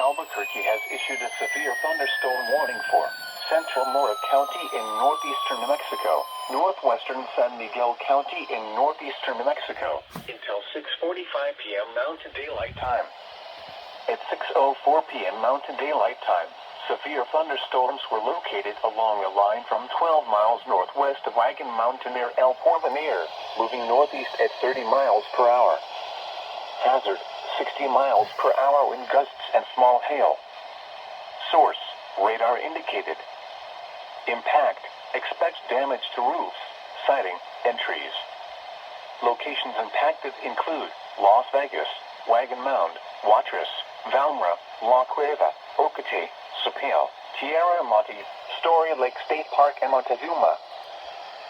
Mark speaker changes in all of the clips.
Speaker 1: Albuquerque has issued a severe thunderstorm warning for central Mora County in northeastern New Mexico, northwestern San Miguel County in northeastern New Mexico, until 6:45 p.m. Mountain Daylight Time. At 6:04 p.m. Mountain Daylight Time, severe thunderstorms were located along a line from 12 miles northwest of Wagon Mountain near El Porvenir, moving northeast at 30 miles per hour. Hazard, 60 miles per hour wind gusts and small hail. Source, radar indicated. Impact, expect damage to roofs, siding, and trees. Locations impacted include Las Vegas, Wagon Mound, Watrous, Valmra, La Cueva, Ocate, Supale, Tierra Monte, Story Lake State Park, and Montezuma.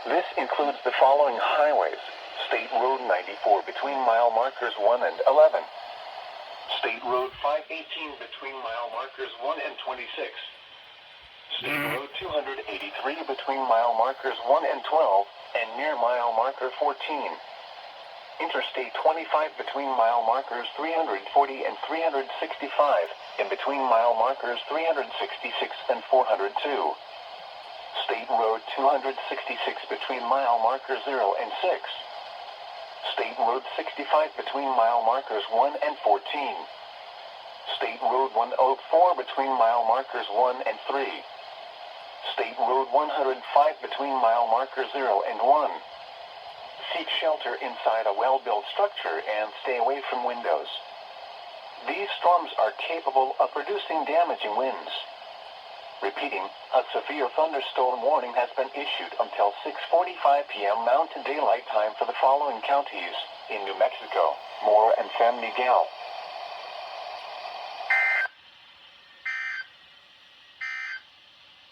Speaker 1: This includes the following highways: State Road 94 between mile markers 1 and 11. State Road 518 between mile markers 1 and 26. State Road 283 between mile markers 1 and 12, and near mile marker 14. Interstate 25 between mile markers 340 and 365, and between mile markers 366 and 402. State Road 266 between mile markers 0 and 6. State Road 65 between mile markers 1 and 14. State Road 104 between mile markers 1 and 3. State Road 105 between mile markers 0 and 1. Seek shelter inside a well-built structure and stay away from windows. These storms are capable of producing damaging winds. Repeating, a severe thunderstorm warning has been issued until 6:45 p.m. Mountain Daylight Time for the following counties in New Mexico: Mora and San Miguel,